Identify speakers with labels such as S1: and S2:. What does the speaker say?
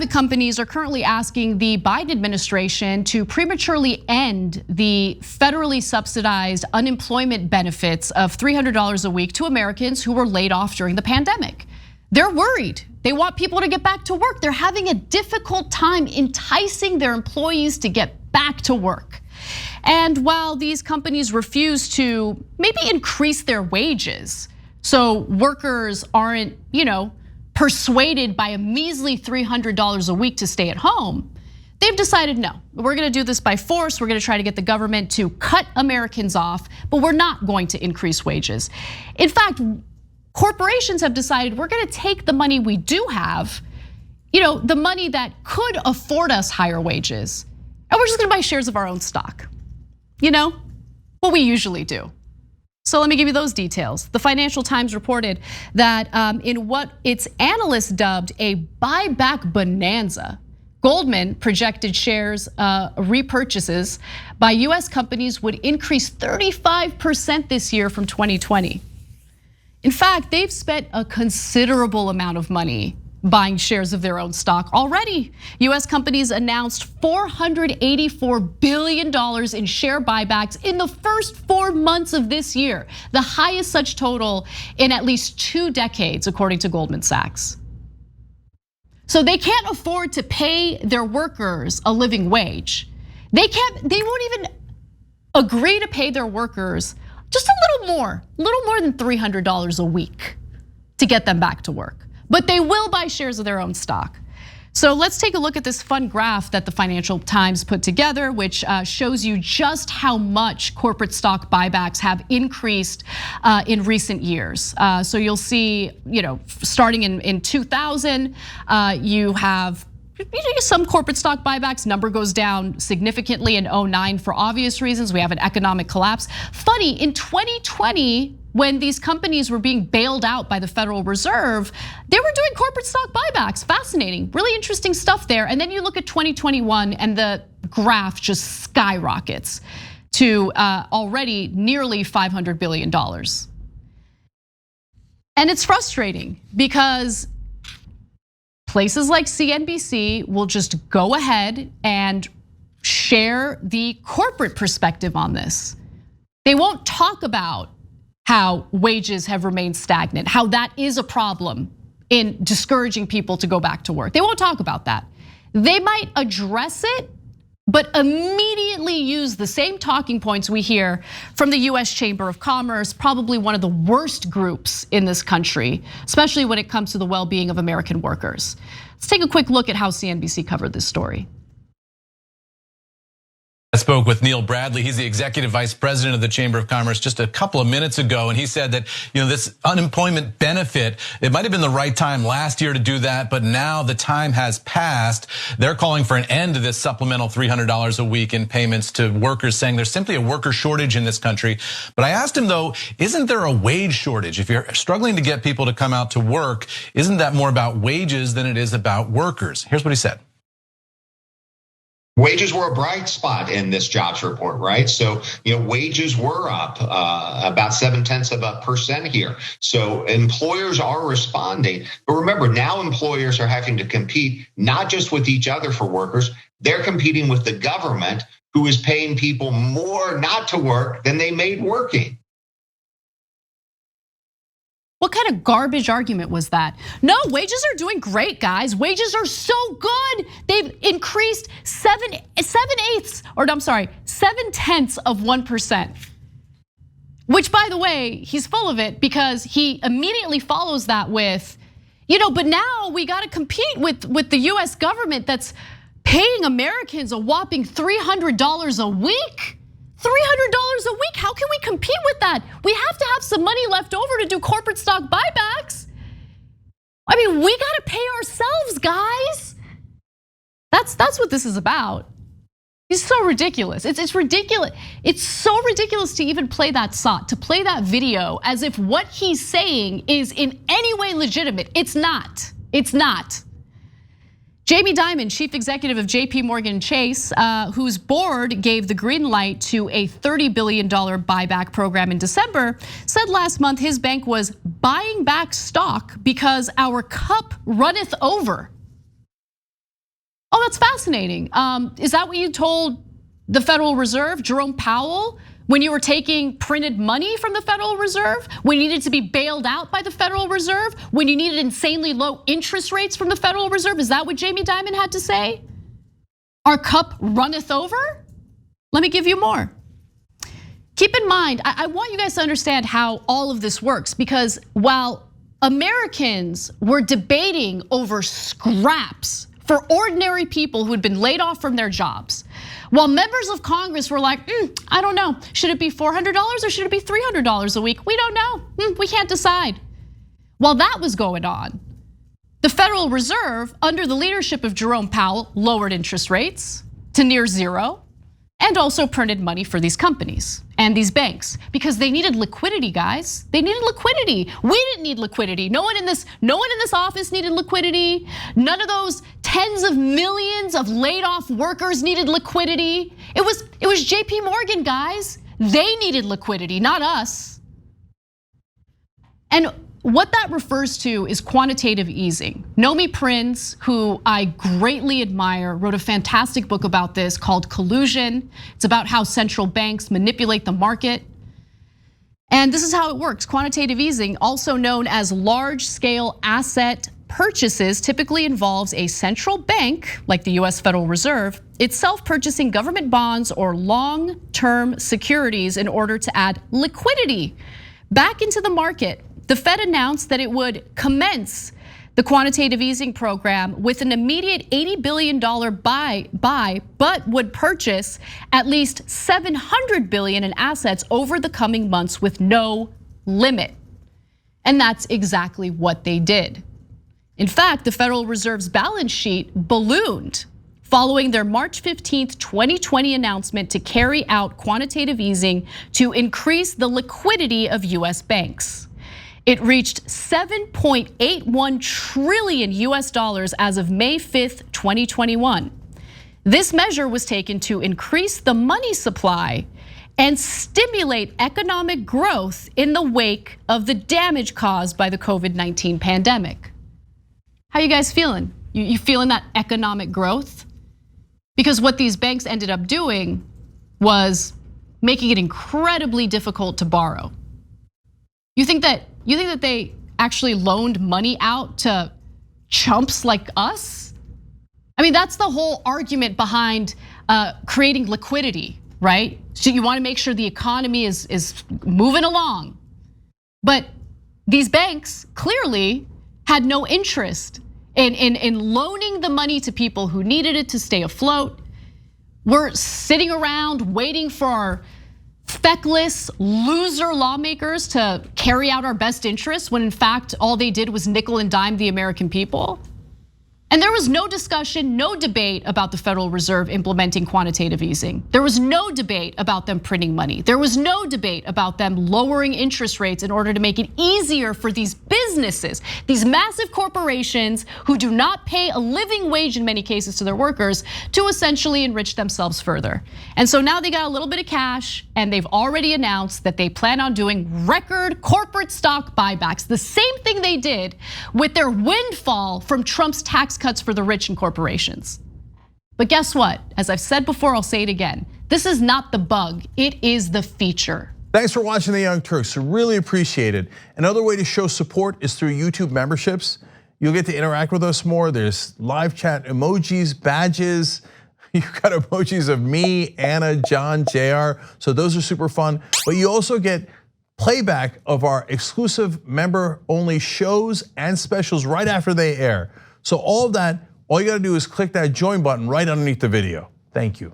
S1: private companies are currently asking the Biden administration to prematurely end the federally subsidized unemployment benefits of $300 a week to Americans who were laid off during the pandemic. They're worried. They want people to get back to work. They're having a difficult time enticing their employees to get back to work. And while these companies refuse to maybe increase their wages, so workers aren't, persuaded by a measly $300 a week to stay at home, they've decided, no, we're gonna do this by force. We're gonna try to get the government to cut Americans off, but we're not going to increase wages. In fact, corporations have decided we're gonna take the money we do have, the money that could afford us higher wages, and we're just gonna buy shares of our own stock. What we usually do. So let me give you those details. The Financial Times reported that in what its analysts dubbed a buyback bonanza, Goldman projected shares repurchases by US companies would increase 35% this year from 2020. In fact, they've spent a considerable amount of money buying shares of their own stock already. US companies announced $484 billion in share buybacks in the first 4 months of this year, the highest such total in at least 2 decades, according to Goldman Sachs. So they can't afford to pay their workers a living wage. They won't even agree to pay their workers just a little more than $300 a week to get them back to work. But they will buy shares of their own stock. So let's take a look at this fun graph that the Financial Times put together, which shows you just how much corporate stock buybacks have increased in recent years. So you'll see, starting in 2000, you have some corporate stock buybacks. Number goes down significantly in 2009 for obvious reasons. We have an economic collapse. Funny, in 2020, when these companies were being bailed out by the Federal Reserve, they were doing corporate stock buybacks. Fascinating, really interesting stuff there. And then you look at 2021 and the graph just skyrockets to already nearly $500 billion. And it's frustrating because places like CNBC will just go ahead and share the corporate perspective on this. They won't talk about how wages have remained stagnant, how that is a problem in discouraging people to go back to work. They won't talk about that. They might address it, but immediately use the same talking points we hear from the US Chamber of Commerce, probably one of the worst groups in this country, especially when it comes to the well-being of American workers. Let's take a quick look at how CNBC covered this story.
S2: I spoke with Neil Bradley. He's the executive vice president of the Chamber of Commerce just a couple of minutes ago. And he said that this unemployment benefit, it might have been the right time last year to do that, but now the time has passed. They're calling for an end to this supplemental $300 a week in payments to workers, saying there's simply a worker shortage in this country. But I asked him though, isn't there a wage shortage? If you're struggling to get people to come out to work, isn't that more about wages than it is about workers? Here's what he said.
S3: Wages were a bright spot in this jobs report, right? So, wages were up about 0.7% here. So employers are responding. But remember, now employers are having to compete not just with each other for workers, they're competing with the government, who is paying people more not to work than they made working.
S1: What kind of garbage argument was that? No, wages are doing great, guys. Wages are so good. They've increased 0.7%, which, by the way, he's full of it because he immediately follows that with, but now we got to compete with the US government that's paying Americans a whopping $300 a week. $300 a week, how can we compete with that? We have to have some money left over to do corporate stock buybacks. I mean, we gotta pay ourselves, guys. That's what this is about. He's so ridiculous. It's ridiculous. It's so ridiculous to even play that video as if what he's saying is in any way legitimate. It's not. Jamie Dimon, chief executive of JP Morgan Chase, whose board gave the green light to a $30 billion buyback program in December, said last month his bank was buying back stock because our cup runneth over. it's fascinating. Is that what you told the Federal Reserve, Jerome Powell, when you were taking printed money from the Federal Reserve, when you needed to be bailed out by the Federal Reserve, when you needed insanely low interest rates from the Federal Reserve? Is that what Jamie Dimon had to say? Our cup runneth over? Let me give you more. Keep in mind, I want you guys to understand how all of this works, because while Americans were debating over scraps for ordinary people who had been laid off from their jobs, while members of Congress were like, I don't know, should it be $400 or should it be $300 a week? We don't know, we can't decide. While that was going on, the Federal Reserve, under the leadership of Jerome Powell, lowered interest rates to near zero and also printed money for these companies and these banks because they needed liquidity, guys. They needed liquidity. We didn't need liquidity. No one in this office needed liquidity. None of those tens of millions of laid off workers needed liquidity. It was JP Morgan, guys. They needed liquidity, not us. And what that refers to is quantitative easing. Nomi Prinz, who I greatly admire, wrote a fantastic book about this called Collusion. It's about how central banks manipulate the market. And this is how it works. Quantitative easing, also known as large-scale asset purchases, typically involves a central bank, like the US Federal Reserve, itself purchasing government bonds or long-term securities in order to add liquidity back into the market. The Fed announced that it would commence the quantitative easing program with an immediate $80 billion buy, but would purchase at least $700 billion in assets over the coming months with no limit. And that's exactly what they did. In fact, the Federal Reserve's balance sheet ballooned following their March 15th, 2020 announcement to carry out quantitative easing to increase the liquidity of US banks. It reached 7.81 trillion US dollars as of May 5th, 2021. This measure was taken to increase the money supply and stimulate economic growth in the wake of the damage caused by the COVID-19 pandemic. How you guys feeling? You feeling that economic growth? Because what these banks ended up doing was making it incredibly difficult to borrow. You think that they actually loaned money out to chumps like us? I mean, that's the whole argument behind creating liquidity, right? So you want to make sure the economy is moving along. But these banks clearly had no interest in loaning the money to people who needed it to stay afloat. We're sitting around waiting for our feckless loser lawmakers to carry out our best interests when in fact all they did was nickel and dime the American people. And there was no discussion, no debate about the Federal Reserve implementing quantitative easing. There was no debate about them printing money. There was no debate about them lowering interest rates in order to make it easier for these businesses, these massive corporations who do not pay a living wage in many cases to their workers, to essentially enrich themselves further. And so now they got a little bit of cash and they've already announced that they plan on doing record corporate stock buybacks, the same thing they did with their windfall from Trump's tax cuts for the rich and corporations. But guess what? As I've said before, I'll say it again. This is not the bug, it is the feature.
S4: Thanks for watching the Young Turks, really appreciate it. Another way to show support is through YouTube memberships. You'll get to interact with us more. There's live chat emojis, badges. You've got emojis of me, Anna, John, JR. So those are super fun. But you also get playback of our exclusive member-only shows and specials right after they air. So all of that, all you gotta do is click that join button right underneath the video. Thank you.